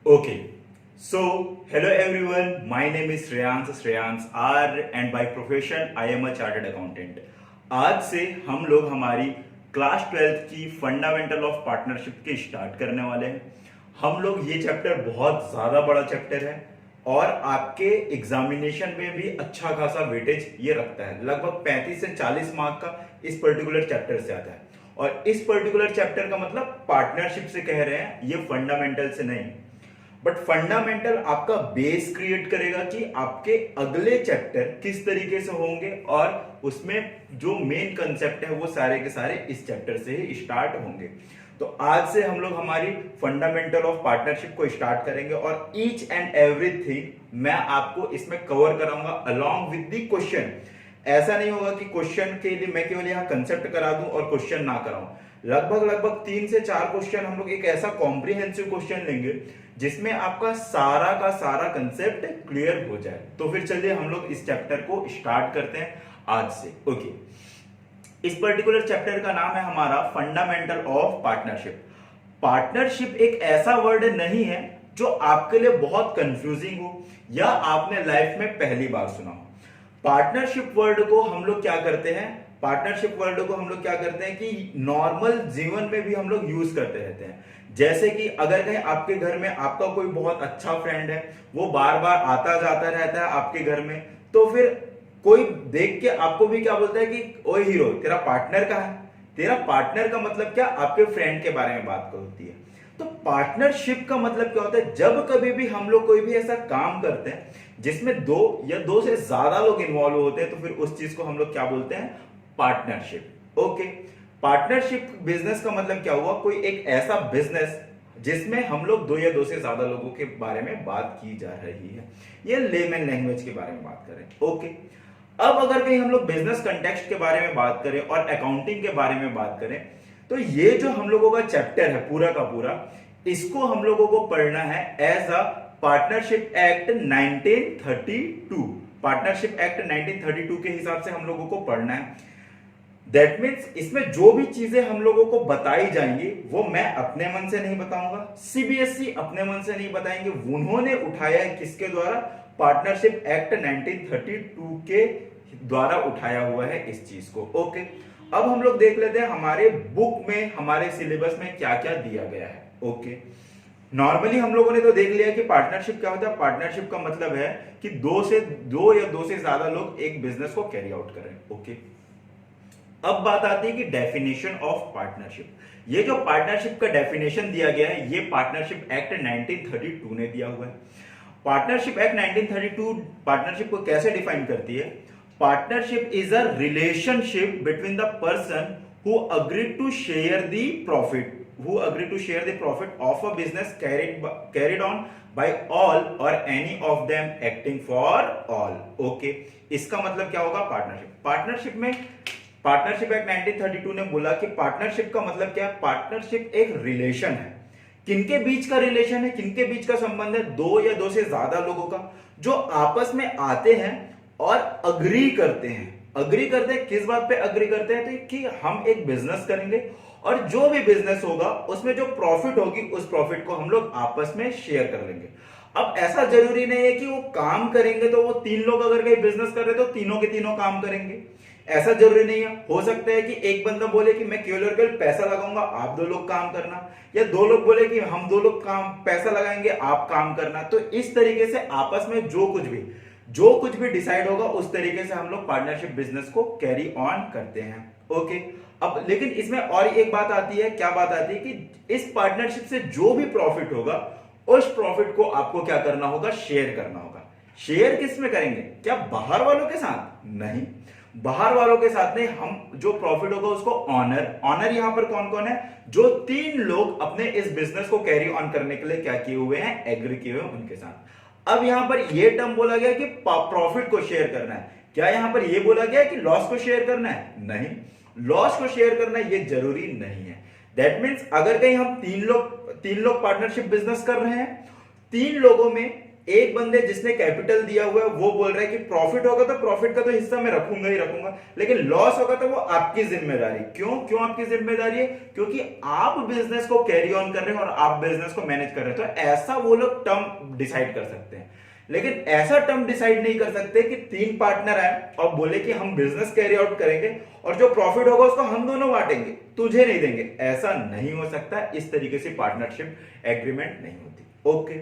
Okay, so hello everyone. My name is Shreyans R, and by profession I am a chartered accountant. आज से हम लोग हमारी class 12th की fundamental of partnership के start करने वाले हैं। हम लोग ये चैप्टर बहुत ज्यादा बड़ा चैप्टर है और आपके एग्जामिनेशन में भी अच्छा खासा वेटेज ये रखता है। लगभग 35 से 40 मार्क का इस पर्टिकुलर चैप्टर से आता है और इस पर्टिकुलर चैप्टर का मतलब पार्टनरशिप से कह रहे हैं, ये फंडामेंटल से नहीं। बट फंडामेंटल आपका बेस क्रिएट करेगा कि आपके अगले चैप्टर किस तरीके से होंगे और उसमें जो मेन कंसेप्ट है वो सारे के सारे इस चैप्टर से ही स्टार्ट होंगे। तो आज से हम लोग हमारी फंडामेंटल ऑफ पार्टनरशिप को स्टार्ट करेंगे और ईच एंड एवरीथिंग मैं आपको इसमें कवर कराऊंगा अलोंग विद द क्वेश्चन। ऐसा नहीं होगा कि क्वेश्चन के लिए मैं केवल यहाँ कंसेप्ट करा दूं और क्वेश्चन ना कराऊं। लगभग 3 से 4 क्वेश्चन हम लोग एक ऐसा कॉम्प्रिहेंसिव क्वेश्चन लेंगे जिसमें आपका सारा का सारा कंसेप्ट क्लियर हो जाए। तो फिर चलिए हम लोग इस चैप्टर को स्टार्ट करते हैं आज से। ओके, इस पर्टिकुलर चैप्टर का नाम है हमारा फंडामेंटल ऑफ पार्टनरशिप। पार्टनरशिप एक ऐसा वर्ड नहीं है जो आपके लिए बहुत कंफ्यूजिंग हो या आपने लाइफ में पहली बार सुना हो। पार्टनरशिप वर्ड को हम लोग क्या करते हैं, पार्टनरशिप वर्ड को हम लोग क्या करते हैं कि नॉर्मल जीवन में भी हम लोग यूज करते रहते हैं। जैसे कि अगर कहीं आपके घर में आपका कोई बहुत अच्छा फ्रेंड है, वो बार बार आता जाता रहता है आपके घर में, तो फिर कोई देख के आपको भी क्या बोलता है कि ओए हीरो तेरा पार्टनर कहाँ है। तेरा पार्टनर का मतलब क्या, आपके फ्रेंड के बारे में बात होती है। तो पार्टनरशिप का मतलब क्या होता है, जब कभी भी हम लोग कोई भी ऐसा काम करते हैं जिसमें दो या दो से ज्यादा लोग इन्वॉल्व होते हैं, तो फिर उस चीज को हम लोग क्या बोलते हैं, पार्टनरशिप। ओके, पार्टनरशिप बिजनेस का मतलब क्या हुआ, कोई एक ऐसा बिजनेस जिसमें हम लोग दो या दो से ज्यादा लोगों के बारे में बात की जा रही है, ये लेमन लैंग्वेज के बारे में बात करें। ओके, अब अगर कहीं हम लोग बिजनेस कंटेक्स्ट के बारे में बात करें और अकाउंटिंग के बारे में बात करें, तो ये जो हम लोगों का चैप्टर है पूरा का पूरा, इसको हम लोगों को पढ़ना है as a partnership act 1932। Partnership act 1932 के हिसाब से हम लोगों को पढ़ना है। दैट मीन्स इसमें जो भी चीजें हम लोगों को बताई जाएंगी वो मैं अपने मन से नहीं बताऊंगा, सीबीएसई अपने मन से नहीं बताएंगे, उन्होंने उठाया है किसके द्वारा, पार्टनरशिप एक्ट 1932 के द्वारा उठाया हुआ है इस चीज को। ओके, अब हम लोग देख लेते हैं हमारे बुक में, हमारे सिलेबस में क्या क्या दिया गया है। ओके, नॉर्मली हम लोगों ने तो देख लिया कि पार्टनरशिप क्या होता है। पार्टनरशिप का मतलब है कि दो या दो से ज्यादा लोग एक बिजनेस को कैरी आउट करें। ओके, अब बात आती है कि डेफिनेशन ऑफ पार्टनरशिप। ये जो पार्टनरशिप का डेफिनेशन दिया गया है ये पार्टनरशिप एक्ट 1932 ने दिया हुआ है। पार्टनरशिप एक्ट 1932 पार्टनरशिप को कैसे डिफाइन करती है, partnership is a relationship between the person who agree to share the profit of a business carried on by all or any of them acting for all। Okay, इसका मतलब क्या होगा, partnership act 1932 ने बोला कि partnership का मतलब क्या है, पार्टनरशिप एक रिलेशन है। किनके बीच का रिलेशन है, किनके बीच का संबंध है, दो या दो से ज्यादा लोगों का जो आपस में आते हैं और अग्री करते हैं। किस बात पे अग्री करते हैं, तो कि हम एक बिजनेस करेंगे और जो भी बिजनेस होगा उसमें जो प्रॉफिट होगी उस प्रॉफिट को हम लोग आपस में शेयर कर लेंगे। अब ऐसा जरूरी नहीं है कि वो काम करेंगे तो वो 3 लोग अगर कहीं बिजनेस कर रहे तो तीनों के तीनों काम करेंगे, ऐसा जरूरी नहीं है। हो सकता है कि एक बंदा बोले कि मैं केवल और केवल पैसा लगाऊंगा, आप 2 लोग काम करना, या 2 लोग बोले कि हम 2 लोग काम पैसा लगाएंगे, आप काम करना। तो इस तरीके से आपस में जो कुछ भी डिसाइड होगा उस तरीके से हम लोग पार्टनरशिप बिजनेस को कैरी ऑन करते हैं। ओके, अब लेकिन इसमें और एक बात आती है, क्या बात आती है कि इस पार्टनरशिप से जो भी प्रॉफिट होगा उस प्रॉफिट को आपको क्या करना होगा, शेयर करना होगा। शेयर किस में करेंगे, क्या बाहर वालों के साथ, नहीं, बाहर वालों के साथ नहीं, हम जो प्रॉफिट होगा उसको ऑनर यहां पर कौन कौन है, जो 3 लोग अपने इस बिजनेस को कैरी ऑन करने के लिए क्या किए हुए हैं, एग्री किए हुए हैं उनके साथ। अब यहां पर यह टर्म बोला गया कि प्रॉफिट को शेयर करना है, क्या यहां पर यह बोला गया कि लॉस को शेयर करना है, नहीं, लॉस को शेयर करना ये जरूरी नहीं है। दैट मीन्स अगर कहीं हम तीन लोग पार्टनरशिप बिजनेस कर रहे हैं, 3 लोगों में एक बंदे जिसने कैपिटल दिया हुआ है वो बोल रहा है कि प्रॉफिट होगा तो प्रॉफिट का तो हिस्सा मैं रखूंगा ही रखूंगा, लेकिन लॉस होगा तो वो आपकी जिम्मेदारी। क्यों क्यों आपकी जिम्मेदारी है? क्योंकि आप बिजनेस को कैरी ऑन कर रहे हैं और आप बिजनेस को मैनेज कर रहे हैं। तो ऐसा वो लोग टर्म डिसाइड कर सकते हैं, लेकिन ऐसा टर्म डिसाइड नहीं कर सकते कि 3 पार्टनर आए और बोले कि हम बिजनेस कैरी आउट करेंगे और जो प्रॉफिट होगा उसको हम दोनों बांटेंगे, तुझे नहीं देंगे। ऐसा नहीं हो सकता, इस तरीके से पार्टनरशिप एग्रीमेंट नहीं होती। ओके,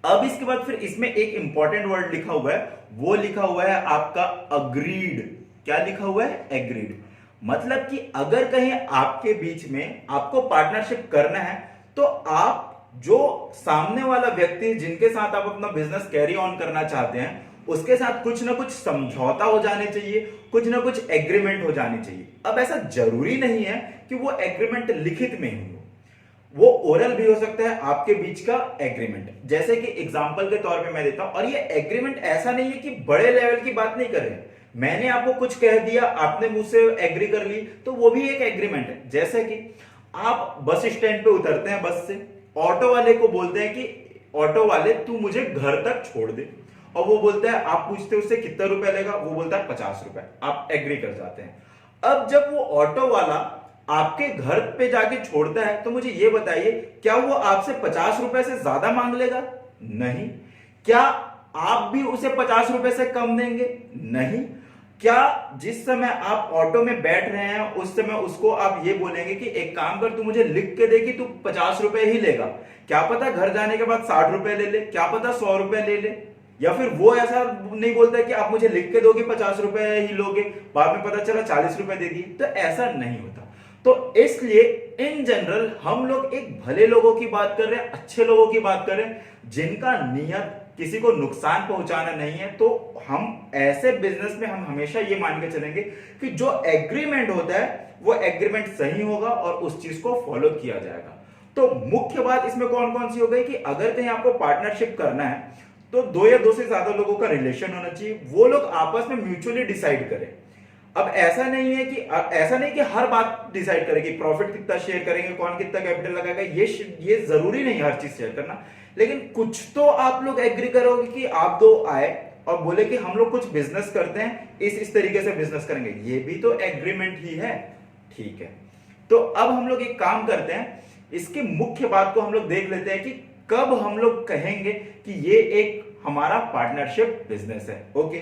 अब इसके बाद फिर इसमें एक इंपॉर्टेंट वर्ड लिखा हुआ है, वो लिखा हुआ है आपका अग्रीड। क्या लिखा हुआ है? एग्रीड। मतलब कि अगर कहीं आपके बीच में आपको पार्टनरशिप करना है तो आप जो सामने वाला व्यक्ति जिनके साथ आप अपना बिजनेस कैरी ऑन करना चाहते हैं उसके साथ कुछ ना कुछ समझौता हो जाने चाहिए, कुछ ना कुछ एग्रीमेंट हो जानी चाहिए। अब ऐसा जरूरी नहीं है कि वो एग्रीमेंट लिखित में ही हो, वो ओरल भी हो सकता है आपके बीच का एग्रीमेंट। जैसे कि एग्जांपल के तौर पे मैं देता हूं, और ये एग्रीमेंट ऐसा नहीं है कि बड़े लेवल की बात नहीं कर रहे हैं, मैंने आपको कुछ कह दिया आपने मुझसे एग्री कर ली तो वो भी एक एग्रीमेंट है। जैसे कि आप बस स्टैंड पे उतरते हैं बस से, ऑटो वाले को बोलते हैं कि ऑटो वाले तू मुझे घर तक छोड़ दे, और वो बोलता है, आप पूछते हैं उससे कितना रुपया लेगा, वो बोलता है 50 रुपए, आप एग्री कर जाते हैं। अब जब वो ऑटो वाला आपके घर पे जाके छोड़ता है तो मुझे ये बताइए, क्या वो आपसे 50 रुपए से ज्यादा मांग लेगा? नहीं। क्या आप भी उसे 50 रुपए से कम देंगे? नहीं। क्या जिस समय आप ऑटो में बैठ रहे हैं उस समय उसको आप ये बोलेंगे कि एक काम कर, तू मुझे लिख के दे कि तू 50 रुपए ही लेगा, क्या पता घर जाने के बाद 60 रुपए ले ले, क्या पता 100 रुपए ले ले। या फिर वो ऐसा नहीं बोलता कि आप मुझे लिख के दोगे 50 रुपए ही लोगे, बाद में पता चला 40 रुपए दे दिए। तो ऐसा नहीं होता। तो इसलिए इन जनरल हम लोग एक भले लोगों की बात कर रहे हैं, अच्छे लोगों की बात कर रहे हैं, जिनका नियत किसी को नुकसान पहुंचाना नहीं है। तो हम ऐसे बिजनेस में हम हमेशा ये मान के चलेंगे कि जो एग्रीमेंट होता है वो एग्रीमेंट सही होगा और उस चीज को फॉलो किया जाएगा। तो मुख्य बात इसमें कौन कौन सी हो गई कि अगर कहीं आपको पार्टनरशिप करना है तो 2 या 2 से ज्यादा लोगों का रिलेशन होना चाहिए, वो लोग आपस में म्यूचुअली डिसाइड करें। अब ऐसा नहीं कि हर बात डिसाइड करें कि प्रॉफिट कितना शेयर करेंगे, कौन कितना कैपिटल लगाएगा, ये जरूरी नहीं हर चीज शेयर करना, लेकिन कुछ तो आप लोग एग्री करोगे कि आप दो आए और बोले कि हम लोग कुछ बिजनेस करते हैं, इस तरीके से बिजनेस करेंगे, ये भी तो एग्रीमेंट ही है। ठीक है, तो अब हम लोग एक काम करते हैं, इसके मुख्य बात को हम लोग देख लेते हैं कि कब हम लोग कहेंगे कि ये एक हमारा पार्टनरशिप बिजनेस है। ओके,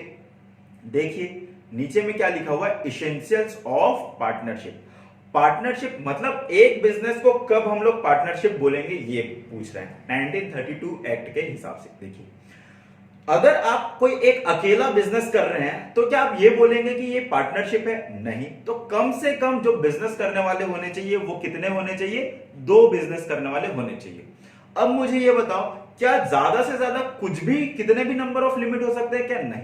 देखिए नीचे में क्या लिखा हुआ है, इसेंशियल्स ऑफ पार्टनरशिप। पार्टनरशिप मतलब एक बिजनेस को कब हम लोग पार्टनरशिप बोलेंगे ये पूछ रहे हैं 1932 एक्ट के हिसाब से। देखिए, अगर आप कोई एक अकेला बिजनेस कर रहे हैं तो क्या आप ये बोलेंगे कि ये पार्टनरशिप है? नहीं। तो कम से कम जो बिजनेस करने वाले होने चाहिए वो कितने होने चाहिए? 2 बिजनेस करने वाले होने चाहिए। अब मुझे ये बताओ, क्या ज्यादा से ज्यादा कुछ भी कितने भी नंबर ऑफ लिमिट हो सकते हैं क्या? नहीं।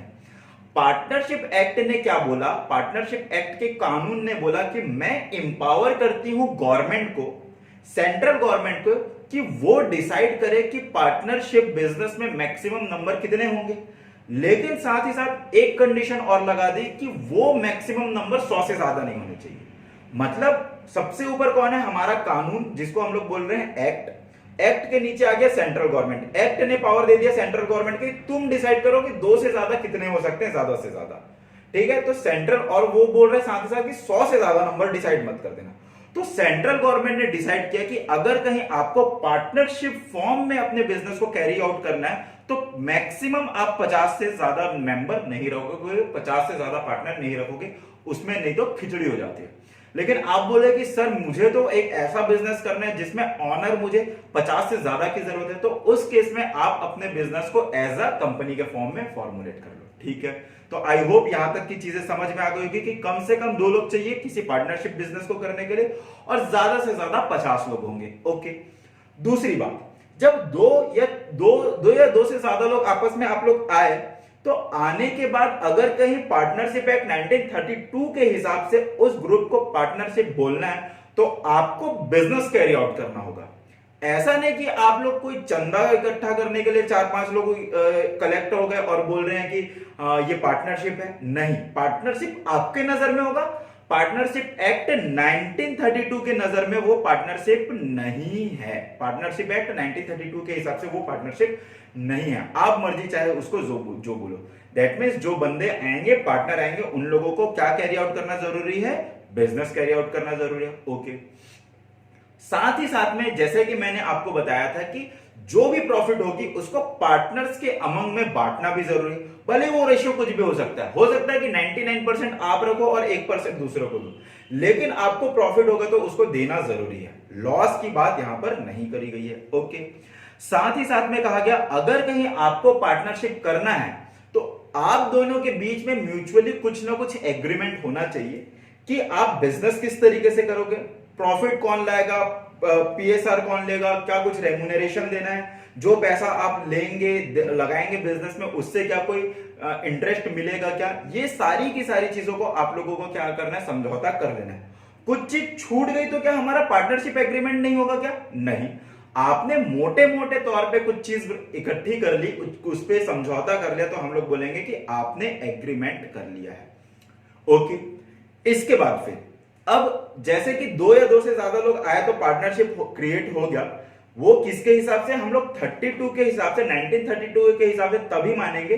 पार्टनरशिप एक्ट ने क्या बोला? पार्टनरशिप एक्ट के कानून ने बोला कि मैं एम्पावर करती हूं गवर्नमेंट को, सेंट्रल गवर्नमेंट को, कि वो डिसाइड करे कि पार्टनरशिप बिजनेस में मैक्सिमम नंबर कितने होंगे, लेकिन साथ ही साथ एक कंडीशन और लगा दी कि वो मैक्सिमम नंबर 100 से ज्यादा नहीं होने चाहिए। मतलब सबसे ऊपर कौन है? हमारा कानून, जिसको हम लोग बोल रहे हैं एक्ट। एक्ट के नीचे आ गया सेंट्रल गवर्नमेंट। एक्ट ने पावर दे दिया सेंट्रल गवर्नमेंट की, तुम डिसाइड करो कि 2 से ज्यादा कितने हो सकते हैं, ज्यादा से ज्यादा। ठीक है, तो सेंट्रल, और वो बोल रहे हैं साथ ही साथ कि 100 से ज्यादा नंबर डिसाइड मत कर देना। तो सेंट्रल गवर्नमेंट ने डिसाइड किया कि अगर कहीं आपको पार्टनरशिप फॉर्म में अपने बिजनेस को कैरी आउट करना है तो मैक्सिमम आप 50 से ज्यादा मेंबर नहीं रखोगे, 50 से ज्यादा पार्टनर नहीं रखोगे उसमें, नहीं तो खिचड़ी हो जाती है। लेकिन आप बोले कि सर मुझे तो एक ऐसा बिजनेस करना है जिसमें ऑनर मुझे 50 से ज्यादा की जरूरत है, तो उस केस में आप अपने बिजनेस को एज अ कंपनी के फॉर्म में फॉर्मुलेट कर लो। ठीक है, तो आई होप यहां तक की चीजें समझ में आ गई होगी कि कम से कम 2 लोग चाहिए किसी पार्टनरशिप बिजनेस को करने के लिए, और ज्यादा से ज्यादा 50 लोग होंगे। ओके, दूसरी बात, जब 2 से ज्यादा लोग आपस में आप लोग आए तो आने के बाद अगर कहीं पार्टनरशिप एक्ट 1932 के हिसाब से उस ग्रुप को पार्टनरशिप बोलना है तो आपको बिजनेस कैरी आउट करना होगा। ऐसा नहीं कि आप लोग कोई चंदा इकट्ठा करने के लिए 4-5 लोग कलेक्ट हो गए और बोल रहे हैं कि ये पार्टनरशिप है। नहीं, पार्टनरशिप आपके नजर में होगा, पार्टनरशिप एक्ट 1932 के नजर में वो पार्टनरशिप नहीं है। पार्टनरशिप एक्ट 1932 के हिसाब से वो पार्टनरशिप नहीं है। आप मर्जी चाहे उसको जो बोलो। दैट मीन्स जो बंदे आएंगे, पार्टनर आएंगे, उन लोगों को क्या कैरी आउट करना जरूरी है? बिजनेस कैरी आउट करना जरूरी है। ओके। साथ ही साथ में जैसे कि मैंने आपको बताया था कि जो भी प्रॉफिट होगी उसको पार्टनर्स के अमंग में बांटना भी जरूरी है। भले वो रेशियो कुछ भी हो सकता है। हो सकता है कि 99% आप रखो और 1% दूसरों को दो, लेकिन आपको प्रॉफिट होगा तो उसको देना जरूरी है। लॉस की बात यहां पर नहीं करी गई है। ओके। साथ ही साथ में कहा गया अगर कहीं आपको पार्टनरशिप करना है तो आप दोनों के बीच में म्यूचुअली कुछ ना कुछ एग्रीमेंट होना चाहिए कि आप बिजनेस किस तरीके से करोगे, प्रॉफिट कौन लाएगा, पीएसआर कौन लेगा, क्या कुछ रेम्यूनरेशन देना है, जो पैसा आप लेंगे लगाएंगे बिजनेस में उससे क्या कोई इंटरेस्ट मिलेगा क्या, ये सारी की सारी चीजों को आप लोगों को क्या करना है? समझौता कर लेना है। कुछ चीज छूट गई तो क्या हमारा पार्टनरशिप एग्रीमेंट नहीं होगा क्या? नहीं। आपने मोटे मोटे तौर पे कुछ चीज इकट्ठी कर ली, उस पे समझौता कर लिया, तो हम लोग बोलेंगे कि आपने एग्रीमेंट कर लिया है। ओके। इसके बाद फिर अब जैसे कि दो या दो से ज्यादा लोग आए तो पार्टनरशिप क्रिएट हो गया। वो किसके हिसाब से? हम लोग 32 के हिसाब से, 1932 के हिसाब से तभी मानेंगे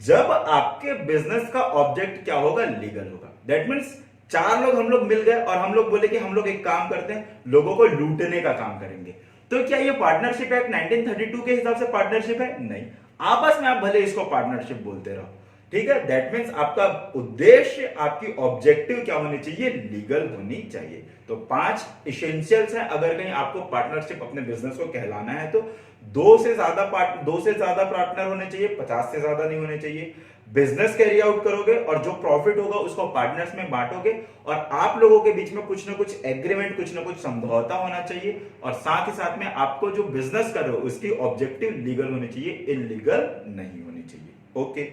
जब आपके बिजनेस का ऑब्जेक्ट क्या होगा? लीगल होगा। दैट मीन्स चार लोग हम लोग मिल गए और हम लोग बोले कि हम लोग एक काम करते हैं, लोगों को लूटने का काम करेंगे। तो क्या ये पार्टनरशिप एक्ट 1932 के हिसाब से पार्टनरशिप है? नहीं। आपस में आप भले इसको पार्टनरशिप बोलते रहो, ठीक है। दैट मीन्स आपका उद्देश्य, आपकी ऑब्जेक्टिव क्या होनी चाहिए? लीगल होनी चाहिए। तो 5 इसेंशियल्स हैं अगर कहीं आपको पार्टनरशिप अपने बिजनेस को कहलाना है तो। दो से ज्यादा पार्टनर होने चाहिए, 50 से ज्यादा नहीं होने चाहिए। बिजनेस कैरी आउट करोगे और जो प्रॉफिट होगा उसको पार्टनर्स में बांटोगे और आप लोगों के बीच में कुछ ना कुछ एग्रीमेंट, कुछ ना कुछ समझौता होना चाहिए। और साथ ही साथ में आपको जो बिजनेस कर रहे हो उसकी ऑब्जेक्टिव लीगल होनी चाहिए, इलीगल नहीं होनी चाहिए। ओके।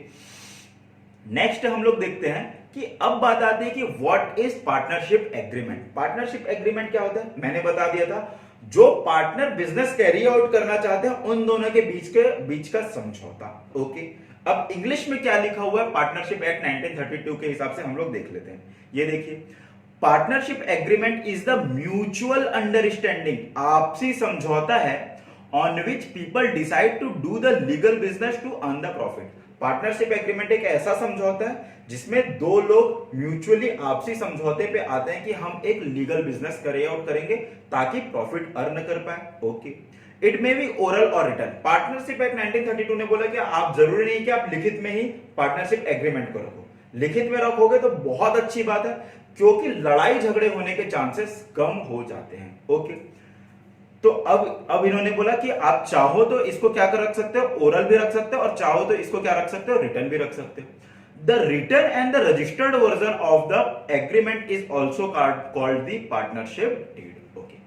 नेक्स्ट हम लोग देखते हैं कि अब बात आती है कि what is partnership agreement. Partnership agreement क्या होता है? मैंने बता दिया था, जो पार्टनर बिजनेस कैरी आउट करना चाहते हैं उन दोनों के बीच का समझौता। ओके। अब इंग्लिश में क्या लिखा हुआ है पार्टनरशिप एक्ट 1932 के हिसाब से हम लोग देख लेते हैं। ये देखिए, partnership agreement is the mutual understanding, आपसी समझौता है, on which people decide to do the legal business to earn the profit. Partnership agreement एक ऐसा समझौता है जिसमें दो लोग म्यूचुअली आपसी समझौते पे आते हैं कि हम एक लीगल बिजनेस कैरी आउट करेंगे ताकि प्रॉफिट अर्न कर पाए। Okay. It may be oral और रिटर्न। पार्टनरशिप एक्ट 1932 ने बोला कि आप जरूरी नहीं कि आप लिखित में ही पार्टनरशिप एग्रीमेंट को रखो। लिखित में रखोगे तो बहुत अच्छी बात है क्योंकि लड़ाई झगड़े होने के चांसेस कम हो जाते हैं। ओके। तो अब इन्होंने बोला कि आप चाहो तो इसको क्या कर रख सकते हो? ओरल भी रख सकते हो और चाहो तो इसको क्या रख सकते हो? रिटर्न भी रख सकते हो। The return and the registered version of the agreement is also called the partnership deed. Okay.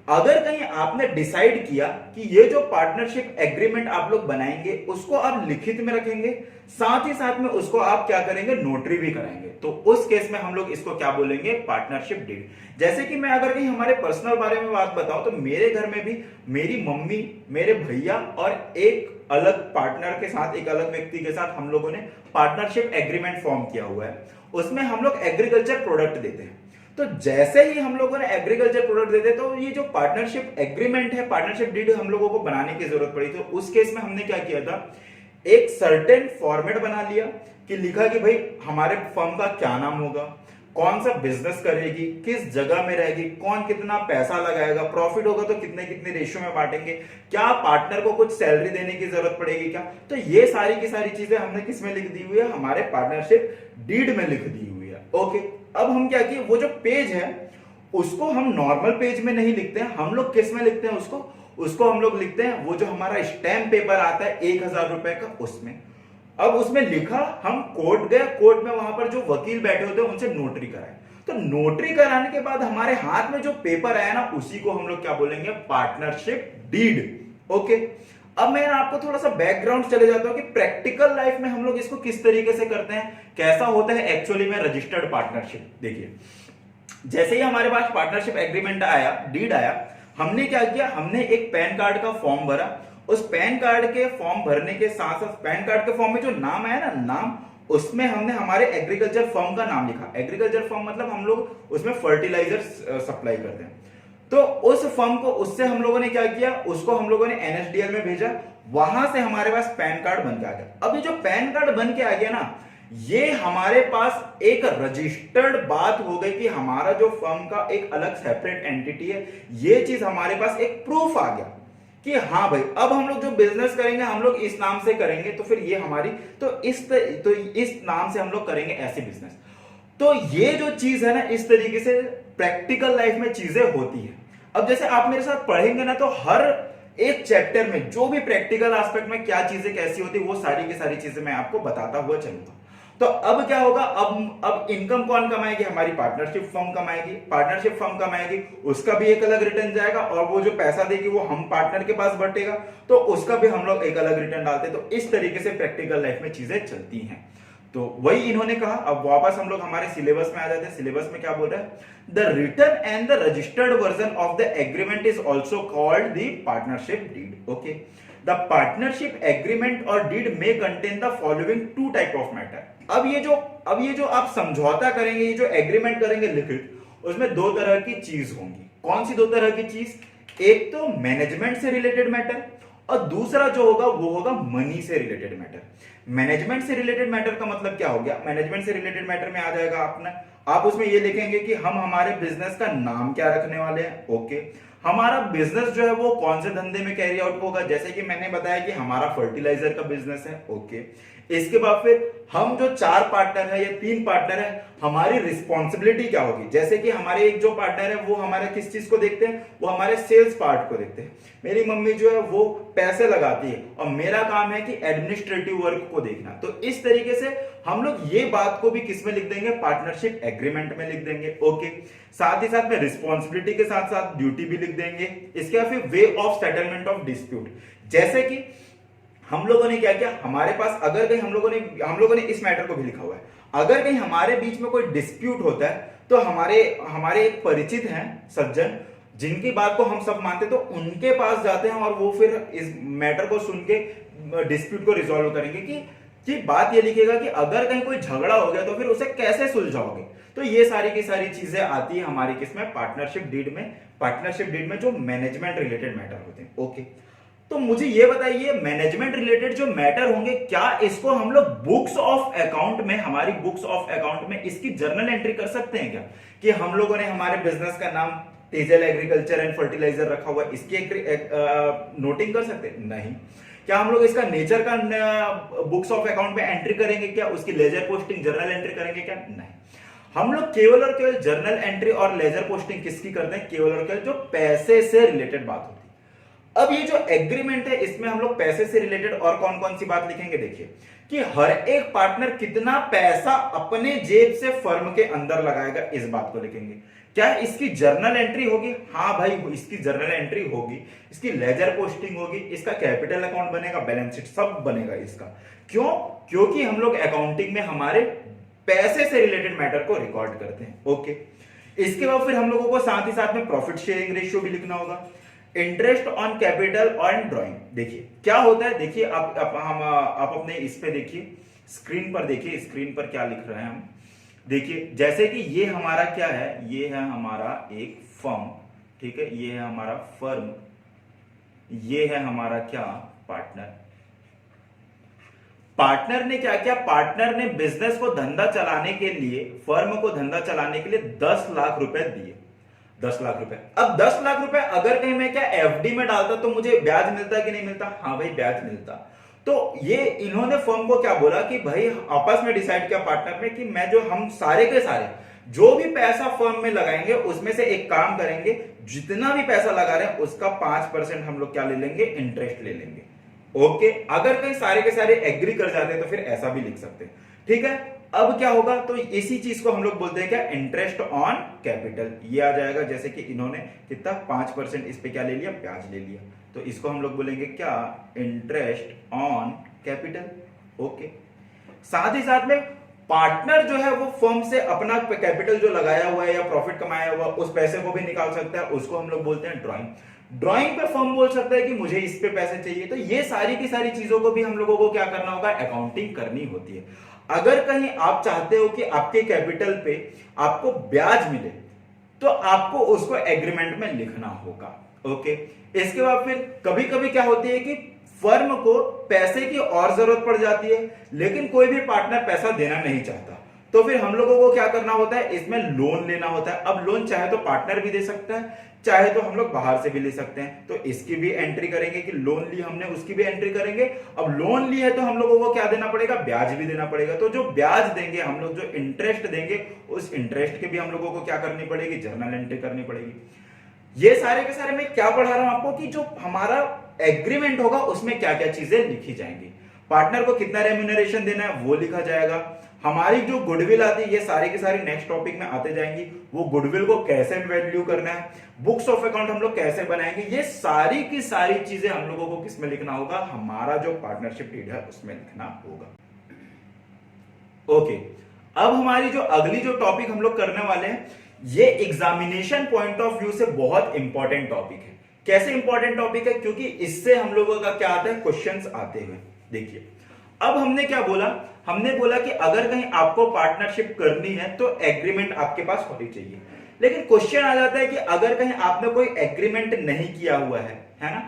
अगर कहीं आपने डिसाइड किया कि ये जो पार्टनरशिप एग्रीमेंट आप लोग बनाएंगे उसको आप लिखित में रखेंगे, साथ ही साथ में उसको आप क्या करेंगे? नोटरी भी कराएंगे, तो उस केस में हम लोग इसको क्या बोलेंगे? Partnership deed. जैसे कि मैं अगर कहीं हमारे पर्सनल बारे में बात बताऊं तो मेरे घर में भी मेरी मम्मी, मेरे भैया और एक अलग पार्टनर के साथ, एक अलग व्यक्ति के साथ हम लोगों ने पार्टनरशिप एग्रीमेंट फॉर्म किया हुआ है। उसमें हम लोग एग्रीकल्चर प्रोडक्ट देते हैं। तो जैसे ही हम लोगों ने एग्रीकल्चर प्रोडक्ट देते तो ये जो पार्टनरशिप एग्रीमेंट है, पार्टनरशिप डीड हम लोगों को बनाने की जरूरत पड़ी। तो उस केस में हमने क्या किया था? एक सर्टेन फॉर्मेट बना लिया कि लिखा कि भाई हमारे फर्म का क्या नाम होगा, कौन सा बिजनेस करेगी, किस जगह में रहेगी, कौन कितना पैसा लगाएगा, प्रॉफिट होगा तो कितने कितने रेशियो में बांटेंगे, क्या पार्टनर को कुछ सैलरी देने की जरूरत पड़ेगी क्या। तो ये सारी की सारी चीजें हमने किस में लिख दी हुई है? हमारे पार्टनरशिप डीड में लिख दी हुई है। ओके। अब हम क्या किए, वो जो पेज है उसको हम नॉर्मल पेज में नहीं लिखते हैं, हम लोग किस में लिखते हैं? उसको हम लोग लिखते हैं वो जो हमारा स्टैम्प पेपर आता है 1000 रुपए का, उसमें। अब उसमें लिखा, हम कोर्ट गए, कोर्ट में वहां पर जो वकील बैठे होते हैं उनसे नोटरी कराए। तो नोटरी कराने के बाद हमारे हाथ में जो पेपर आया ना, उसी को हम लोग क्या बोलेंगे? Partnership deed. ओके। अब मैं आपको थोड़ा सा बैकग्राउंड चले जाता हूं कि प्रैक्टिकल लाइफ में हम लोग इसको किस तरीके से करते हैं, कैसा होता है एक्चुअली में रजिस्टर्ड पार्टनरशिप। देखिए, जैसे ही हमारे पास पार्टनरशिप एग्रीमेंट आया, डीड आया, हमने क्या किया? हमने एक पैन कार्ड का फॉर्म भरा। उस पैन कार्ड के फॉर्म भरने के साथ साथ पैन कार्ड के फॉर्म में जो नाम आया ना, नाम, उसमें हमने हमारे एग्रीकल्चर फर्म का नाम लिखा। एग्रीकल्चर फर्म मतलब हम लोग उसमें फर्टिलाइजर सप्लाई करते हैं। तो उस फर्म को, उससे हम लोगों ने क्या किया, उसको हम लोगों ने एनएसडीएल में भेजा, वहां से हमारे पास पैन कार्ड बन के आ गया। अब ये जो पैन कार्ड बन के आ गया ना, ये हमारे पास एक रजिस्टर्ड बात हो गई कि हमारा जो फर्म का एक अलग सेपरेट एंटिटी है, ये चीज हमारे पास एक प्रूफ आ गया कि हाँ भाई, अब हम लोग जो बिजनेस करेंगे हम लोग इस नाम से करेंगे, तो फिर ये हमारी, तो इस नाम से हम लोग करेंगे ऐसे बिजनेस। तो ये जो चीज है ना, इस तरीके से प्रैक्टिकल लाइफ में चीजें होती है। अब जैसे आप मेरे साथ पढ़ेंगे ना, तो हर एक चैप्टर में जो भी प्रैक्टिकल एस्पेक्ट में क्या चीजें कैसी होती है, वो सारी की सारी चीजें मैं आपको बताता हुआ चलूंगा। तो अब क्या होगा, अब इनकम कौन कमाएगी, हमारी पार्टनरशिप फर्म कमाएगी। पार्टनरशिप फर्म कमाएगी, उसका भी एक अलग रिटर्न जाएगा, और वो जो पैसा देगी वो हम पार्टनर के पास बटेगा, तो उसका भी हम लोग एक अलग रिटर्न डालते हैं। तो इस तरीके से प्रैक्टिकल लाइफ में चीजें चलती हैं। तो वही इन्होंने कहा। अब वापस हम लोग हमारे सिलेबस में आ जाते हैं। सिलेबस में क्या बोल रहा है, the return and the registered version of the agreement is also called the partnership deed. Okay, the partnership agreement और डीड में contain the following two type of matter. अब ये जो आप समझौता करेंगे, ये जो एग्रीमेंट करेंगे लिखित, उसमें दो तरह की चीज होंगी। कौन सी दो तरह की चीज, एक तो मैनेजमेंट से रिलेटेड मैटर, और दूसरा जो होगा वो होगा मनी से रिलेटेड मैटर। मैनेजमेंट से रिलेटेड मैटर का मतलब क्या हो गया, मैनेजमेंट से रिलेटेड मैटर में आ जाएगा अपना, आप उसमें ये लिखेंगे कि हम हमारे बिजनेस का नाम क्या रखने वाले हैं। ओके, हमारा बिजनेस जो है वो कौन से धंधे में कैरी आउट होगा, जैसे कि मैंने बताया कि हमारा फर्टिलाइजर का बिजनेस है। ओके, इसके बाद फिर हम जो 4 पार्टनर है या 3 पार्टनर है, हमारी रिस्पॉन्सिबिलिटी क्या होगी। जैसे कि हमारे एक जो पार्टनर है वो हमारे किस चीज को देखते हैं, वो हमारे सेल्स पार्ट को देखते हैं। मेरी मम्मी जो है वो पैसे लगाती है, और मेरा काम है कि एडमिनिस्ट्रेटिव वर्क को देखना। तो इस तरीके से हम लोग ये बात को भी किस में लिख देंगे, पार्टनरशिप एग्रीमेंट में लिख देंगे। ओके, साथ ही साथ में रिस्पॉन्सिबिलिटी के साथ साथ ड्यूटी भी लिख देंगे। इसके बाद फिर way of settlement of dispute, जैसे कि हम लोगों ने क्या किया, हमारे पास अगर कहीं हम लोगों ने इस मैटर को भी लिखा हुआ है, अगर कहीं हमारे बीच में कोई डिस्प्यूट होता है, तो हमारे एक परिचित हैं सज्जन, जिनकी बात को हम सब मानते हैं, तो उनके पास जाते हैं, और वो फिर इस मैटर को सुन के डिस्प्यूट को रिजॉल्व करेंगे। कि बात ये लिखेगा कि अगर कहीं कोई झगड़ा हो गया तो फिर उसे कैसे सुलझाओगे। तो ये सारी की सारी चीजें आती है हमारी किसमें, पार्टनरशिप डीड में। पार्टनरशिप डीड में जो मैनेजमेंट रिलेटेड मैटर होते हैं। ओके, तो मुझे ये बताइए, मैनेजमेंट रिलेटेड जो मैटर होंगे, क्या इसको हम लोग बुक्स ऑफ अकाउंट में, हमारी बुक्स ऑफ अकाउंट में इसकी जर्नल एंट्री कर सकते हैं क्या, कि हम लोगों ने हमारे बिजनेस का नाम तेजल एग्रीकल्चर एंड फर्टिलाइजर रखा हुआ है, इसकी नोटिंग कर सकते हैं? नहीं। क्या हम लोग इसका नेचर का बुक्स ऑफ अकाउंट में एंट्री करेंगे क्या, उसकी लेजर पोस्टिंग जर्नल एंट्री करेंगे क्या? नहीं। हम लोग केवल और केवल जर्नल एंट्री और लेजर पोस्टिंग किसकी करते हैं, केवल और केवल जो पैसे से रिलेटेड बात होती है। अब ये जो एग्रीमेंट है, इसमें हम लोग पैसे से रिलेटेड और कौन कौन सी बात लिखेंगे, देखिए कि हर एक पार्टनर कितना पैसा अपने जेब से फर्म के अंदर लगाएगा, इस बात को लिखेंगे। क्या इसकी जर्नल एंट्री होगी? हाँ भाई, इसकी जर्नल एंट्री होगी, इसकी लेजर पोस्टिंग होगी, इसका कैपिटल अकाउंट बनेगा, बैलेंस शीट सब बनेगा इसका। क्यों? क्योंकि हम लोग अकाउंटिंग में हमारे पैसे से रिलेटेड मैटर को रिकॉर्ड करते हैं। ओके, इसके बाद फिर हम लोगों को साथ ही साथ में प्रॉफिट शेयरिंग रेशियो भी लिखना होगा, इंटरेस्ट ऑन कैपिटल और ड्रॉइंग। देखिए क्या होता है, देखिए आप अपने इस पे देखिए, स्क्रीन पर देखिए, स्क्रीन पर क्या लिख रहे हैं हम। देखिए जैसे कि ये हमारा क्या है, ये है हमारा एक फर्म, ठीक है, ये है हमारा फर्म, ये है हमारा क्या, पार्टनर। पार्टनर ने क्या किया, पार्टनर ने बिजनेस को धंधा चलाने के लिए, फर्म को धंधा चलाने के लिए 10 लाख रुपए दिए। 10 लाख रुपए। अब 10 लाख रुपए अगर कहीं मैं क्या एफडी में डालता तो मुझे ब्याज मिलता कि नहीं मिलता? हाँ भाई, ब्याज मिलता। तो ये इन्होंने फर्म को क्या बोला कि भाई आपस में डिसाइड किया पार्टनर में कि मैं जो हम सारे के सारे जो भी पैसा फर्म में लगाएंगे उसमें से एक काम करेंगे, जितना भी पैसा लगा रहे हैं उसका 5% हम लोग क्या ले लेंगे, इंटरेस्ट ले लेंगे। ओके, अगर कहीं सारे के सारे एग्री कर जाते हैं तो फिर ऐसा भी लिख सकते हैं। ठीक है, अब क्या होगा, तो इसी चीज को हम लोग बोलते हैं क्या, इंटरेस्ट ऑन कैपिटल। ये आ जाएगा, जैसे कि इन्होंने कितना 5% इस पे क्या ले लिया, ब्याज ले लिया, तो इसको हम लोग बोलेंगे क्या, इंटरेस्ट ऑन कैपिटल। ओके, साथ ही साथ में पार्टनर जो है वो फर्म से अपना कैपिटल जो लगाया हुआ है या प्रॉफिट कमाया हुआ उस पैसे को भी निकाल सकता है, उसको हम लोग बोलते हैं ड्राइंग। ड्राइंग पे फर्म बोल सकता है कि मुझे इस पे पैसे चाहिए। तो ये सारी की सारी चीजों को भी हम लोगों को क्या करना होगा, अकाउंटिंग करनी होती है। अगर कहीं आप चाहते हो कि आपके कैपिटल पे आपको ब्याज मिले तो आपको उसको एग्रीमेंट में लिखना होगा। ओके, इसके बाद फिर कभी कभी क्या होती है कि फर्म को पैसे की और जरूरत पड़ जाती है, लेकिन कोई भी पार्टनर पैसा देना नहीं चाहता, तो फिर हम लोगों को क्या करना होता है, इसमें लोन लेना होता है। अब लोन चाहे तो पार्टनर भी दे सकता है, चाहे तो हम लोग बाहर से भी ले सकते हैं। तो इसकी भी एंट्री करेंगे कि लोन ली हमने, उसकी भी एंट्री करेंगे। अब लोन ली है तो हम लोगों को क्या देना पड़ेगा, ब्याज भी देना पड़ेगा। तो जो ब्याज देंगे हम लोग, जो इंटरेस्ट देंगे, उस इंटरेस्ट के भी हम लोगों को क्या करनी पड़ेगी, जर्नल एंट्री करनी पड़ेगी। ये सारे के सारे मैं क्या पढ़ा रहा हूं आपको कि जो हमारा एग्रीमेंट होगा उसमें क्या क्या चीजें लिखी जाएंगी। पार्टनर को कितना रेम्यूनरेशन देना है वो लिखा जाएगा। हमारी जो गुडविल आती है, ये सारे के सारे नेक्स्ट टॉपिक में आते जाएंगी। वो गुडविल को कैसे वैल्यू करना है, बुक्स ऑफ अकाउंट हम लोग कैसे बनाएंगे, ये सारी की सारी चीजें हम लोगों को किसमें लिखना होगा, हमारा जो पार्टनरशिप डीड है उसमें लिखना होगा। ओके, अब हमारी जो अगली जो टॉपिक हम लोग करने वाले हैं, ये एग्जामिनेशन पॉइंट ऑफ व्यू से बहुत इंपॉर्टेंट टॉपिक है। कैसे इंपॉर्टेंट टॉपिक है, क्योंकि इससे हम लोगों का क्या आता है, क्वेश्चंस आते हुए। देखिए, अब हमने क्या बोला, हमने बोला कि अगर कहीं आपको पार्टनरशिप करनी है तो एग्रीमेंट आपके पास होनी चाहिए। लेकिन क्वेश्चन आ जाता है कि अगर कहीं आपने कोई एग्रीमेंट नहीं किया हुआ है ना।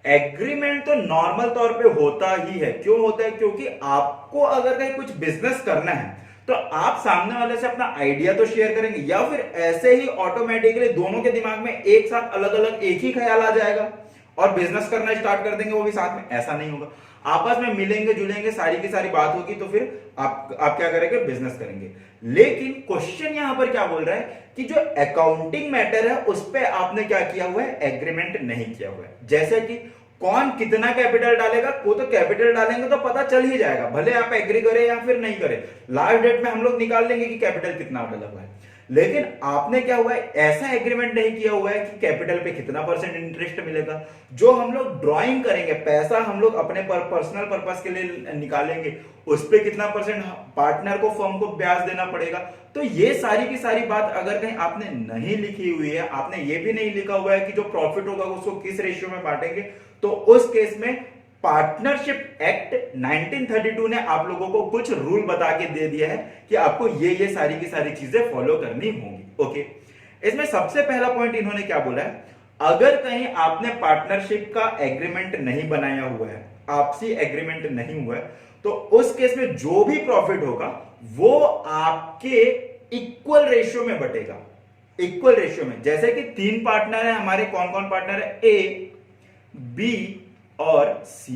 एग्रीमेंट तो नॉर्मल तौर पे होता ही है। क्यों होता है, क्योंकि आपको अगर कहीं कुछ बिजनेस करना है तो आप सामने वाले से अपना आइडिया तो शेयर करेंगे, या फिर ऐसे ही ऑटोमेटिकली दोनों के दिमाग में एक साथ अलग अलग एक ही ख्याल आ जाएगा और बिजनेस करना स्टार्ट कर देंगे वो भी साथ में। ऐसा नहीं होगा। आपस में मिलेंगे जुलेंगे, सारी की सारी बात होगी, तो फिर आप क्या करेंगे, बिजनेस करेंगे। लेकिन क्वेश्चन यहां पर क्या बोल रहा है कि जो अकाउंटिंग मैटर है उस पर आपने क्या किया हुआ है, एग्रीमेंट नहीं किया हुआ है। जैसे कि कौन कितना कैपिटल डालेगा, वो तो कैपिटल डालेंगे तो पता चल ही जाएगा, भले आप एग्री करें या फिर नहीं करें। लास्ट डेट में हम लोग निकाल लेंगे कि कैपिटल कितना डाला हुआ है। लेकिन आपने क्या हुआ है, ऐसा एग्रीमेंट नहीं किया हुआ है कि कैपिटल पे कितना परसेंट इंटरेस्ट मिलेगा। जो हम लोग ड्राइंग करेंगे, पैसा हम लोग अपने पर्सनल पर्पस के लिए निकालेंगे, उस पे कितना परसेंट पार्टनर को, फर्म को ब्याज देना पड़ेगा। तो ये सारी की सारी बात अगर कहीं आपने नहीं लिखी हुई है, आपने ये भी नहीं लिखा हुआ है कि जो प्रॉफिट होगा उसको किस रेशियो में बांटेंगे, तो उस केस में पार्टनरशिप एक्ट 1932 ने आप लोगों को कुछ रूल बता के दे दिया है कि आपको ये सारी की सारी चीजें फॉलो करनी होंगी। ओके, इसमें सबसे पहला पॉइंट इन्होंने क्या बोला है, अगर कहीं आपने पार्टनरशिप का एग्रीमेंट नहीं बनाया हुआ है, आपसी एग्रीमेंट नहीं हुआ है, तो उस केस में जो भी प्रॉफिट होगा वो आपके इक्वल रेशियो में बटेगा। इक्वल रेशियो में, जैसे कि 3 पार्टनर है हमारे, कौन कौन पार्टनर है, ए, बी और सी।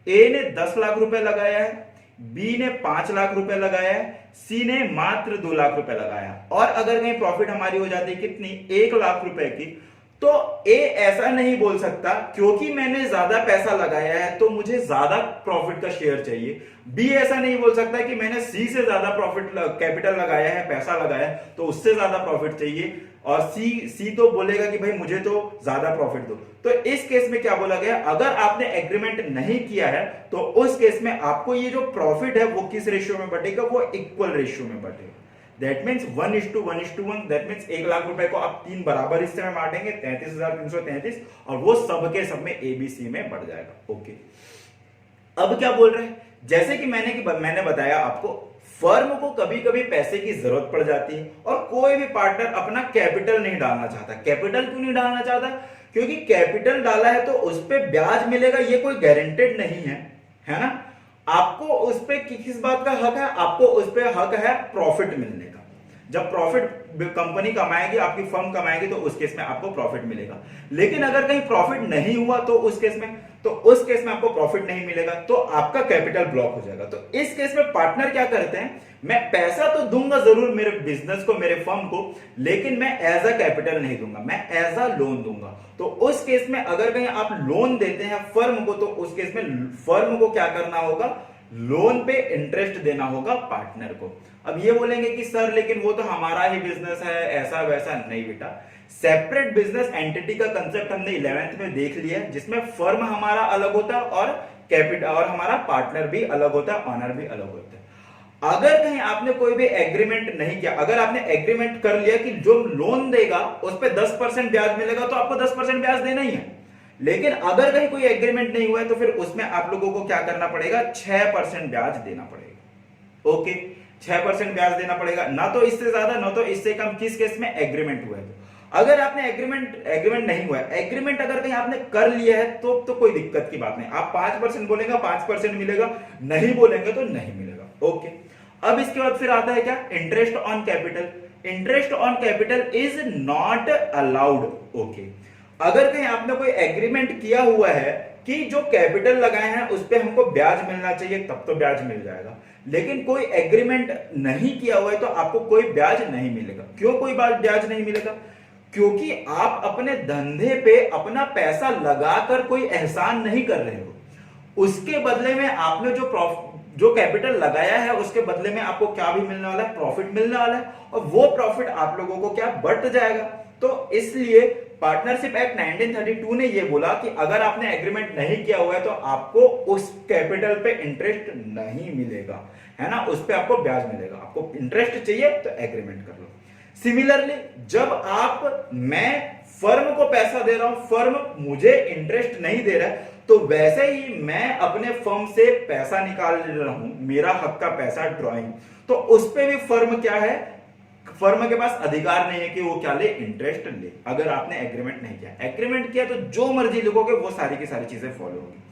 ए ने 10 लाख रुपए लगाया है, बी ने 5 लाख रुपए लगाया है, सी ने मात्र 2 लाख रुपए लगाया। और अगर कहीं प्रॉफिट हमारी हो जाती है कितनी, 1 लाख रुपए की, तो ए ऐसा नहीं बोल सकता क्योंकि मैंने ज्यादा पैसा लगाया है तो मुझे ज्यादा प्रॉफिट का शेयर चाहिए। बी ऐसा नहीं बोल सकता कि मैंने सी से ज्यादा प्रॉफिट कैपिटल लगाया है, पैसा लगाया है, तो उससे ज्यादा प्रॉफिट चाहिए। और सी तो बोलेगा कि भाई मुझे तो ज्यादा प्रॉफिट दो। तो इस केस में क्या बोला गया, अगर आपने एग्रीमेंट नहीं किया है तो उस केस में आपको ये जो प्रॉफिट है वो किस रेशियो में बटेगा, वो इक्वल रेशियो में बटेगा। That means 1:1:1। That means 1 lakh रुपए को आप 3 बराबर हिस्से में बांटेंगे, 33,333, और वो सबके सब में एबीसी में बढ़ जाएगा। ओके, अब क्या बोल रहे हैं, जैसे कि मैंने बताया आपको, फर्म को कभी कभी पैसे की जरूरत पड़ जाती है और कोई भी पार्टनर अपना कैपिटल नहीं डालना चाहता। कैपिटल क्यों नहीं डालना चाहता, क्योंकि कैपिटल डाला है तो उस पर ब्याज मिलेगा, ये कोई गारंटेड नहीं है ना। आपको उस पे किस बात का हक है, आपको उस पे हक है प्रॉफिट मिलने का। जब प्रॉफिट कंपनी कमाएगी, आपकी फर्म कमाएगी, तो उस केस में आपको प्रॉफिट मिलेगा। लेकिन अगर कहीं प्रॉफिट नहीं हुआ तो उस केस में आपको प्रॉफिट नहीं मिलेगा, तो आपका कैपिटल ब्लॉक हो जाएगा। तो इस केस में पार्टनर क्या करते हैं, मैं पैसा तो दूंगा जरूर मेरे बिजनेस को, मेरे फर्म को, लेकिन मैं एज अ कैपिटल नहीं दूंगा, मैं एज अ लोन दूंगा। तो उस केस में अगर कहीं आप लोन देते हैं फर्म को, तो उस केस में फर्म को क्या करना होगा, लोन पे इंटरेस्ट देना होगा पार्टनर को। अब ये बोलेंगे कि सर लेकिन वो तो हमारा ही बिजनेस है, ऐसा वैसा नहीं बेटा। सेपरेट बिजनेस एंटिटी का कंसेप्ट हमने 11th में देख लिया है, जिसमें फर्म हमारा अलग होता है और कैपिटल और हमारा पार्टनर भी अलग होता है, ऑनर भी अलग होता है। अगर कहीं आपने कोई भी एग्रीमेंट नहीं किया, अगर आपने एग्रीमेंट कर लिया कि जो लोन देगा उस पर 10% ब्याज मिलेगा, तो आपको 10% ब्याज देना ही है। लेकिन अगर कहीं कोई एग्रीमेंट नहीं हुआ है तो फिर उसमें आप लोगों को क्या करना पड़ेगा, 6% ब्याज देना पड़ेगा। ओके, 6% ब्याज देना पड़ेगा, ना तो इससे ज्यादा ना तो इससे कम। किस केस में? एग्रीमेंट हुआ है। अगर आपने एग्रीमेंट नहीं हुआ है, एग्रीमेंट अगर कहीं आपने कर लिया है तो कोई दिक्कत की बात नहीं। आप 5% बोलेंगे 5% मिलेगा, नहीं बोलेंगे तो नहीं मिलेगा। ओके, अब इसके बाद फिर आता है क्या? Interest on capital. Interest on capital is not allowed. Okay, अगर कहीं आपने कोई एग्रीमेंट किया हुआ है कि जो कैपिटल लगाए हैं उस पर हमको ब्याज मिलना चाहिए, तब तो ब्याज मिल जाएगा। लेकिन कोई एग्रीमेंट नहीं किया हुआ है तो आपको कोई ब्याज नहीं मिलेगा। क्यों कोई ब्याज नहीं मिलेगा? क्योंकि आप अपने धंधे पे अपना पैसा लगाकर कोई एहसान नहीं कर रहे हो। उसके बदले में आपने जो कैपिटल लगाया है उसके बदले में आपको क्या भी मिलने वाला है? प्रॉफिट मिलने वाला है, और वो प्रॉफिट आप लोगों को क्या बढ़ जाएगा। तो इसलिए पार्टनरशिप एक्ट 1932 ने ये बोला कि अगर आपने एग्रीमेंट नहीं किया हुआ है तो आपको उस कैपिटल पे इंटरेस्ट नहीं मिलेगा, है ना, उस पे आपको ब्याज मिलेगा। आपको इंटरेस्ट चाहिए तो एग्रीमेंट कर लो। सिमिलरली जब मैं फर्म को पैसा दे रहा हूं, फर्म मुझे इंटरेस्ट नहीं दे रहा है, तो वैसे ही मैं अपने फर्म से पैसा निकाल रहा हूं, मेरा हक का पैसा ड्रॉइंग, तो उस पे भी फर्म क्या है? फर्म के पास अधिकार नहीं है कि वो क्या ले? इंटरेस्ट ले। अगर आपने एग्रीमेंट नहीं किया, एग्रीमेंट किया तो जो मर्जी लिखोगे वो सारी की सारी चीजें फॉलो होगी।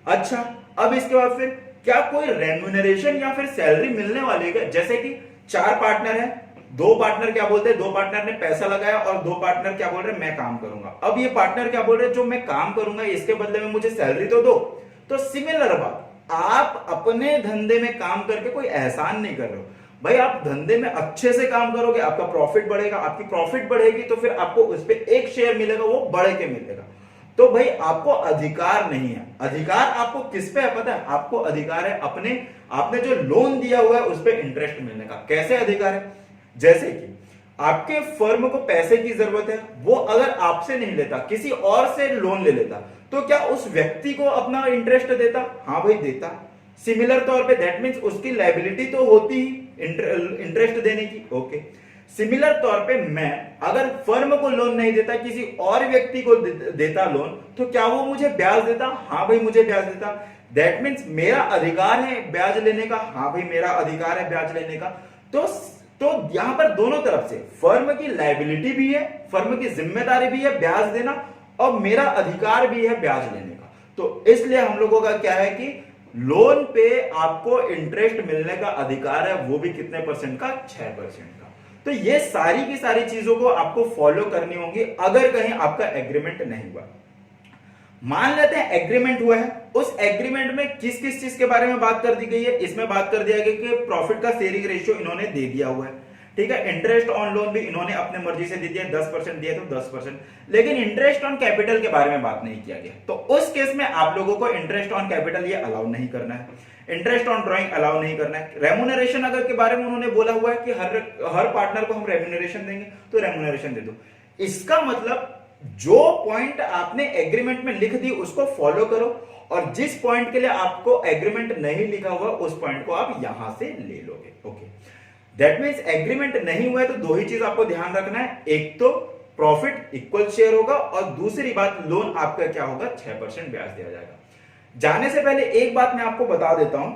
अच्छा, अब इसके बाद फिर क्या कोई रेम्यूनरेशन या फिर सैलरी मिलने वाली है? जैसे कि 4 पार्टनर है, 2 पार्टनर क्या बोलते हैं? 2 पार्टनर ने पैसा लगाया और 2 पार्टनर क्या बोल रहे हैं? मैं काम करूंगा। अब ये पार्टनर क्या बोल रहे हैं? जो मैं काम करूंगा इसके बदले में मुझे सैलरी तो दो। तो सिमिलर बात, आप अपने धंधे में काम करके कोई एहसान नहीं कर रहे हो भाई। आप धंधे में अच्छे से काम करोगे, आपका प्रॉफिट बढ़ेगा, आपकी प्रॉफिट बढ़ेगी तो फिर आपको उस पर 1 शेयर मिलेगा, वो बढ़ के मिलेगा। तो भाई आपको अधिकार नहीं है। अधिकार आपको किस पे है पता है? आपको अधिकार है आपने जो लोन दिया हुआ है उस पर इंटरेस्ट मिलने का। कैसे अधिकार है? जैसे कि आपके फर्म को पैसे की जरूरत है, वो अगर आपसे नहीं लेता, किसी और से लोन ले लेता, तो क्या उस व्यक्ति को अपना इंटरेस्ट देता? हाँ भाई देता। सिमिलर तौर पे दैट मींस उसकी लायबिलिटी तो होती ही इंटरेस्ट देने की। ओके, सिमिलर तौर पे मैं अगर फर्म को लोन नहीं देता, किसी और व्यक्ति को देता लोन, तो क्या वो मुझे ब्याज देता? हाँ भाई मुझे ब्याज देता। दैट मींस मेरा अधिकार है ब्याज लेने का। हाँ भाई मेरा अधिकार है ब्याज लेने का। तो यहां पर दोनों तरफ से फर्म की लायबिलिटी भी है, फर्म की जिम्मेदारी भी है ब्याज देना, और मेरा अधिकार भी है ब्याज लेने का। तो इसलिए हम लोगों का क्या है कि लोन पे आपको इंटरेस्ट मिलने का अधिकार है, वो भी कितने परसेंट का? 6% का। तो ये सारी की सारी चीजों को आपको फॉलो करनी होगी अगर कहीं आपका एग्रीमेंट नहीं हुआ। मान लेते हैं एग्रीमेंट हुआ है, उस एग्रीमेंट में किस किस चीज के बारे में बात कर दी गई है? इसमें बात कर दिया गया कि प्रॉफिट का शेयरिंग रेशियो इन्होंने दे दिया हुआ है, ठीक है। इंटरेस्ट ऑन लोन भी इन्होंने अपने मर्जी से दे दिया, 10% दिया तो 10%, लेकिन इंटरेस्ट ऑन कैपिटल के बारे में बात नहीं किया गया। तो उस केस में आप लोगों को इंटरेस्ट ऑन कैपिटल ये अलाउ नहीं करना है, इंटरेस्ट ऑन ड्रॉइंग अलाउ नहीं करना है। रेम्यूनरेशन अगर के बारे में उन्होंने बोला हुआ है कि हर पार्टनर को हम रेम्यूनरेशन देंगे, तो रेम्यूनरेशन दे दो। इसका मतलब जो पॉइंट आपने एग्रीमेंट में लिख दी उसको फॉलो करो, और जिस पॉइंट के लिए आपको एग्रीमेंट नहीं लिखा हुआ उस पॉइंट को आप यहां से ले लोगे। ओके, दैट मींस एग्रीमेंट नहीं हुआ है तो 2 ही चीज आपको ध्यान रखना है, एक तो प्रॉफिट इक्वल शेयर होगा, और दूसरी बात लोन आपका क्या होगा? 6% ब्याज दिया जाएगा। जाने से पहले एक बात मैं आपको बता देता हूं,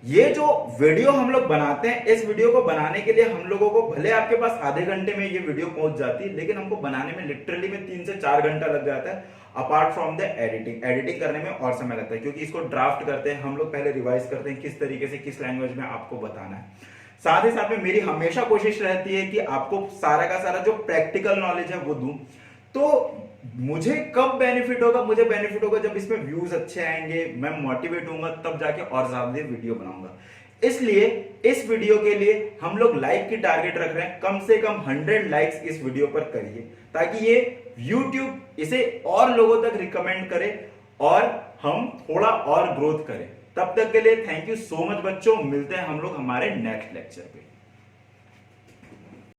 ये जो वीडियो हम लोग बनाते हैं, इस वीडियो को बनाने के लिए हम लोगों को, भले आपके पास आधे घंटे में ये वीडियो पहुंच जाती है, लेकिन हमको बनाने में लिटरली में 3 से 4 घंटा लग जाता है, अपार्ट फ्रॉम द एडिटिंग करने में और समय लगता है, क्योंकि इसको ड्राफ्ट करते हैं हम लोग, पहले रिवाइज करते हैं किस तरीके से किस लैंग्वेज में आपको बताना है। साथ ही साथ में मेरी हमेशा कोशिश रहती है कि आपको सारा का सारा जो प्रैक्टिकल नॉलेज है वो दूं। तो मुझे कब बेनिफिट होगा? मुझे बेनिफिट होगा जब इसमें व्यूज अच्छे आएंगे, मैं मोटिवेट होऊंगा, तब जाके और ज्यादा वीडियो बनाऊंगा। इसलिए इस वीडियो के लिए हम लोग लाइक की टारगेट रख रहे हैं, कम से कम 100 लाइक्स इस वीडियो पर करिए, ताकि ये YouTube इसे और लोगों तक रिकमेंड करे और हम थोड़ा और ग्रोथ करें। तब तक के लिए थैंक यू सो मच बच्चों, मिलते हैं हम लोग हमारे नेक्स्ट लेक्चर पे।